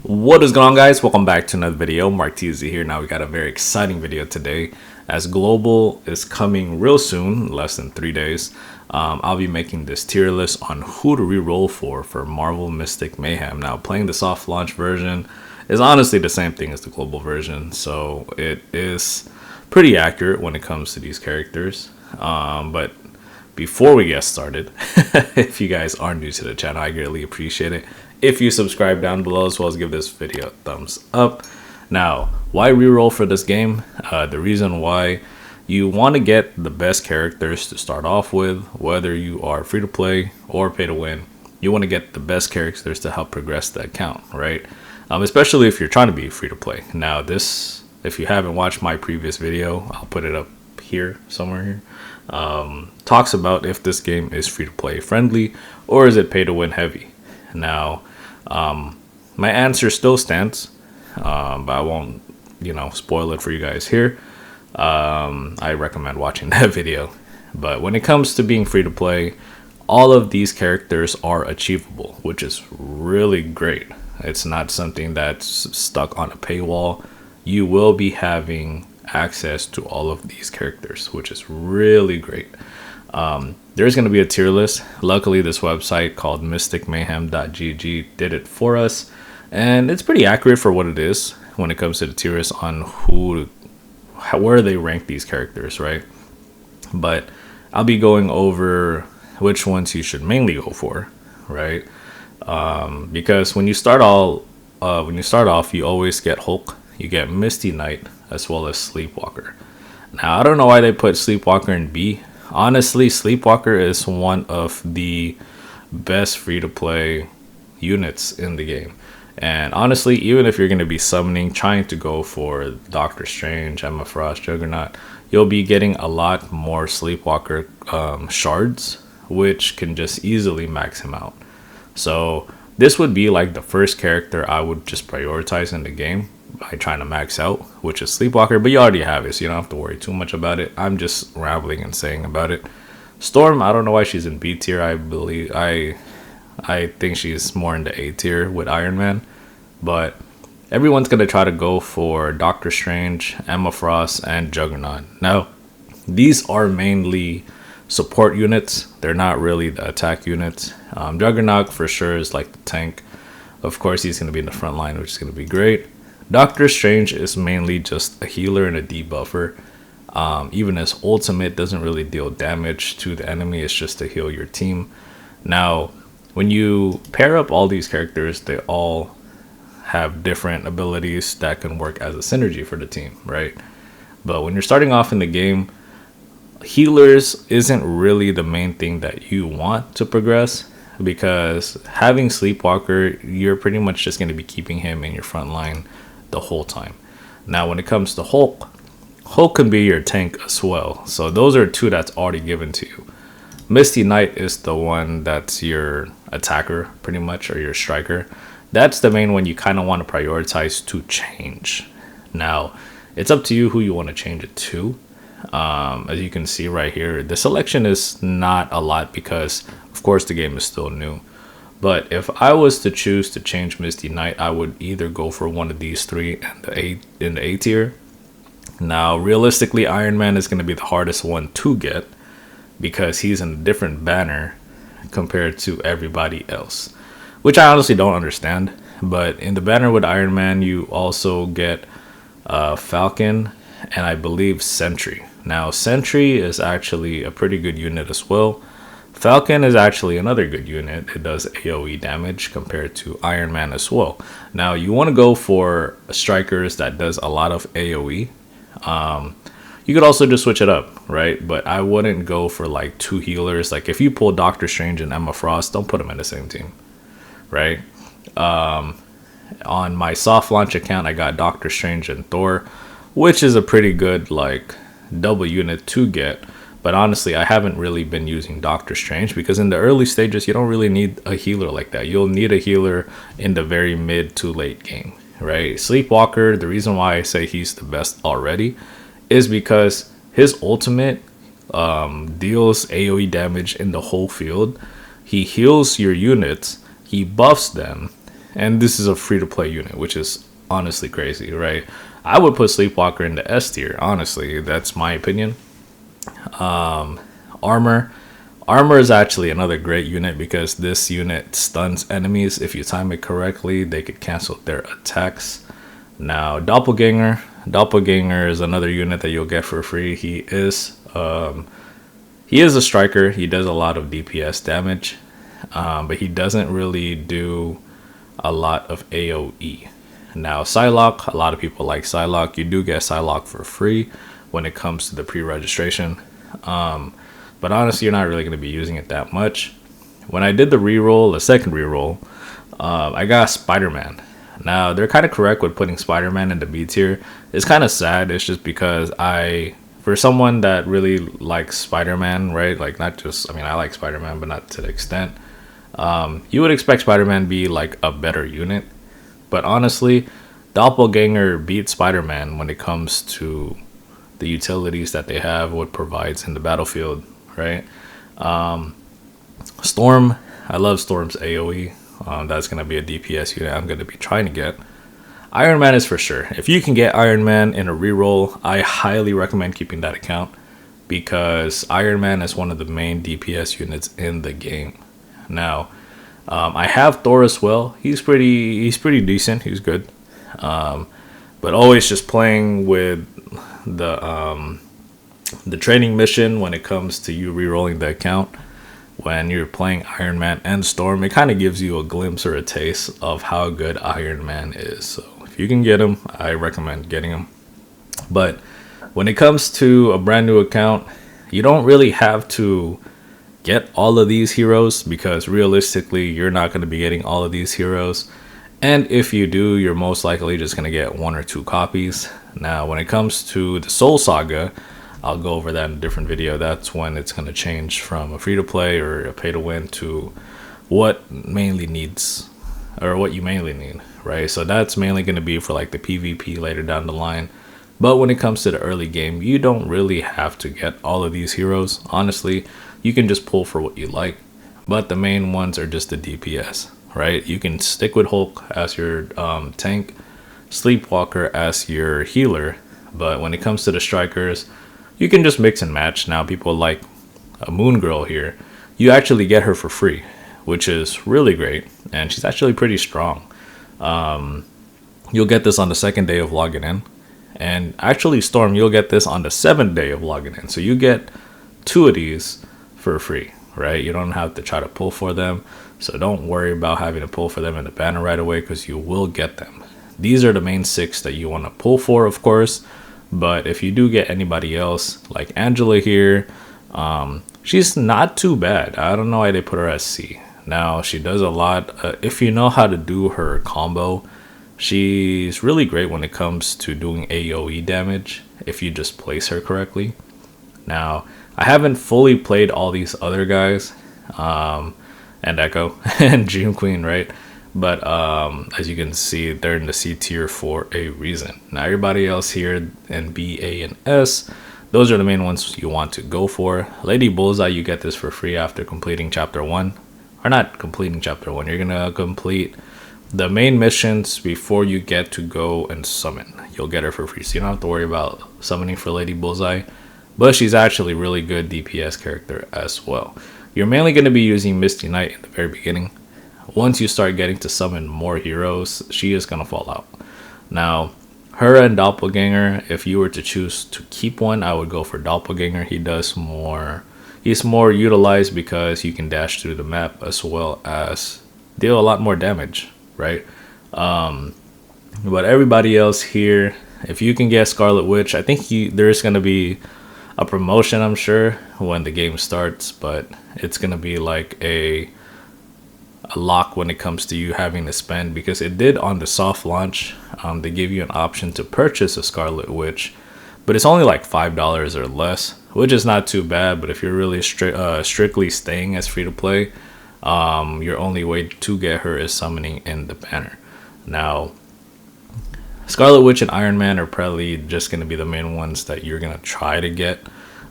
What is going on, guys? Welcome back to another video. MarkTzy here. Now we got a very exciting video today, as Global is coming real soon, less than 3 days. I'll be making this tier list on who to re-roll for Marvel Mystic Mayhem. Now, playing the soft launch version is honestly the same thing as the global version, so it is pretty accurate when it comes to these characters. But before we get started, if you guys are new to the channel, I greatly appreciate it if you subscribe down below, as well as give this video a thumbs up. Now, why reroll for this game? The reason why: you want to get the best characters to start off with, whether you are free to play or pay to win. You want to get the best characters to help progress the account, right? Especially if you're trying to be free to play. Now, this, if you haven't watched my previous video, I'll put it up here, somewhere here, talks about if this game is free to play friendly or is it pay to win heavy. Now, my answer still stands, but I won't, spoil it for you guys here. I recommend watching that video. But when it comes to being free to play, all of these characters are achievable, which is really great. It's not something that's stuck on a paywall. You will be having access to all of these characters, which is really great. There's going to be a tier list. Luckily, this website called mysticmayhem.gg did it for us, and it's pretty accurate for what it is when it comes to the tier list on where they rank these characters, right? But I'll be going over which ones you should mainly go for, right? Because when you start off, you always get Hulk, you get Misty Knight, as well as Sleepwalker. Now, I don't know why they put Sleepwalker in B. Honestly, Sleepwalker is one of the best free-to-play units in the game. And honestly, even if you're going to be summoning, trying to go for Doctor Strange, Emma Frost, Juggernaut, you'll be getting a lot more Sleepwalker shards, which can just easily max him out. So this would be like the first character I would just prioritize in the game by trying to max out, which is Sleepwalker, but you already have it, so you don't have to worry too much about it. I'm just rambling and saying about it. Storm, I don't know why she's in B tier. I think she's more in the A tier with Iron Man, but everyone's gonna try to go for Doctor Strange, Emma Frost, and Juggernaut. Now, these are mainly support units. They're not really the attack units. Juggernaut for sure is like the tank. Of course, he's gonna be in the front line, which is gonna be great. Doctor Strange is mainly just a healer and a debuffer. Even his ultimate doesn't really deal damage to the enemy. It's just to heal your team. Now, when you pair up all these characters, they all have different abilities that can work as a synergy for the team, right? But when you're starting off in the game, healers isn't really the main thing that you want to progress, because having Sleepwalker, you're pretty much just going to be keeping him in your front line the whole time. Now, when it comes to Hulk can be your tank as well. So those are two that's already given to you. Misty Knight is the one that's your attacker, pretty much, or your striker. That's the main one you kind of want to prioritize to change. Now, it's up to you who you want to change it to. As you can see right here, the selection is not a lot because, of course, the game is still new. But if I was to choose to change Misty Knight, I would either go for one of these three in the A tier. Now, realistically, Iron Man is going to be the hardest one to get because he's in a different banner compared to everybody else, which I honestly don't understand. But in the banner with Iron Man, you also get Falcon and I believe Sentry. Now, Sentry is actually a pretty good unit as well. Falcon is actually another good unit. It does AoE damage compared to Iron Man as well. Now, you want to go for strikers that does a lot of AoE. You could also just switch it up, right? But I wouldn't go for like two healers. Like if you pull Doctor Strange and Emma Frost, don't put them in the same team, right? On my soft launch account, I got Doctor Strange and Thor, which is a pretty good like double unit to get. But honestly, I haven't really been using Doctor Strange because in the early stages, you don't really need a healer like that. You'll need a healer in the very mid to late game, right? Sleepwalker, the reason why I say he's the best already is because his ultimate deals AoE damage in the whole field. He heals your units, he buffs them, and this is a free-to-play unit, which is honestly crazy, right? I would put Sleepwalker in the S tier, honestly. That's my opinion. Armor. Armor is actually another great unit because this unit stuns enemies. If you time it correctly, they could cancel their attacks. Now, Doppelganger. Doppelganger is another unit that you'll get for free. He is a striker. He does a lot of DPS damage, but he doesn't really do a lot of AoE. Now, Psylocke, a lot of people like Psylocke. You do get Psylocke for free when it comes to the pre-registration. But honestly, you're not really going to be using it that much. When I did the second reroll, I got Spider-Man. Now, they're kind of correct with putting Spider-Man in the B tier. It's kind of sad. It's just because for someone that really likes Spider-Man, right? Like, not just, I mean, I like Spider-Man, but not to the extent. You would expect Spider-Man to be like a better unit. But honestly, Doppelganger beats Spider-Man when it comes to the utilities that they have, what provides in the battlefield, right? Storm, I love Storm's AoE. That's going to be a DPS unit I'm going to be trying to get. Iron Man is for sure. If you can get Iron Man in a reroll, I highly recommend keeping that account because Iron Man is one of the main DPS units in the game. Now, I have Thor as well. He's pretty decent. He's good. But always just playing with the training mission when it comes to you re-rolling the account. When you're playing Iron Man and Storm, it kind of gives you a glimpse or a taste of how good Iron Man is. So if you can get him, I recommend getting him. But when it comes to a brand new account, you don't really have to get all of these heroes because realistically, you're not going to be getting all of these heroes. And if you do, you're most likely just going to get 1 or 2 copies. Now, when it comes to the Soul Saga, I'll go over that in a different video. That's when it's going to change from a free-to-play or a pay-to-win to what you mainly need, right? So that's mainly going to be for like the PvP later down the line. But when it comes to the early game, you don't really have to get all of these heroes. Honestly, you can just pull for what you like. But the main ones are just the DPS, right? You can stick with Hulk as your tank, Sleepwalker as your healer. But when it comes to the strikers, you can just mix and match. Now, people like a Moon Girl here. You actually get her for free, which is really great. And she's actually pretty strong. You'll get this on the 2nd day of logging in. And actually, Storm, you'll get this on the 7th day of logging in. So you get 2 of these for free, right? You don't have to try to pull for them. So don't worry about having to pull for them in the banner right away because you will get them. These are the main 6 that you want to pull for, of course. But if you do get anybody else, like Angela here, she's not too bad. I don't know why they put her as C. Now, she does a lot. If you know how to do her combo, she's really great when it comes to doing AoE damage if you just place her correctly. Now, I haven't fully played all these other guys, and Echo and Dream Queen, right? But as you can see, they're in the C tier for a reason. Now, everybody else here in B, A, and S, those are the main ones you want to go for. Lady Bullseye, you get this for free after completing Chapter 1. Or not completing Chapter 1. You're going to complete the main missions before you get to go and summon. You'll get her for free. So you don't have to worry about summoning for Lady Bullseye. But she's actually a really good DPS character as well. You're mainly going to be using Misty Knight in the very beginning. Once you start getting to summon more heroes, she is going to fall out. Now, her and Doppelganger, if you were to choose to keep one, I would go for Doppelganger. He's more utilized because you can dash through the map as well as deal a lot more damage, right? But everybody else here, if you can get Scarlet Witch, I think there's going to be a promotion, I'm sure, when the game starts, but it's going to be like a lock when it comes to you having to spend, because it did on the soft launch. They give you an option to purchase a Scarlet Witch, but it's only like $5 or less, which is not too bad. But if you're really strictly staying as free to play, your only way to get her is summoning in the banner. Now, Scarlet Witch and Iron Man are probably just going to be the main ones that you're going to try to get.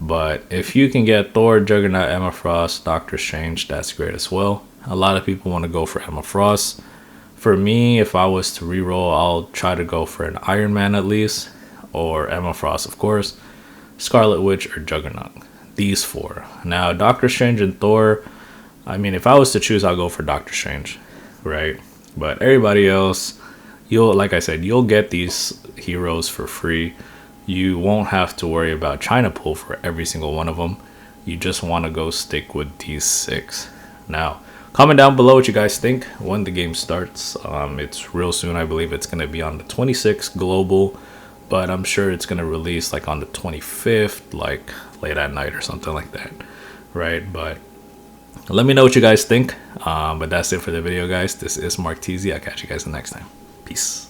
But if you can get Thor, Juggernaut, Emma Frost, Doctor Strange, that's great as well. A lot of people want to go for Emma Frost For me, if I was to reroll, I'll try to go for an Iron Man at least, or Emma Frost, of course, Scarlet Witch, or Juggernaut. These four. Now, Doctor Strange and Thor, I mean, if I was to choose, I'll go for Doctor Strange, right? But everybody else, like I said, you'll get these heroes for free. You won't have to worry about trying to pull for every single one of them. You just want to go stick with these 6. Now, comment down below what you guys think when the game starts. It's real soon. I believe it's going to be on the 26th global, but I'm sure it's going to release like on the 25th, like late at night or something like that, right? But let me know what you guys think. But that's it for the video, guys. This is MarkTzy. I'll catch you guys the next time. Peace.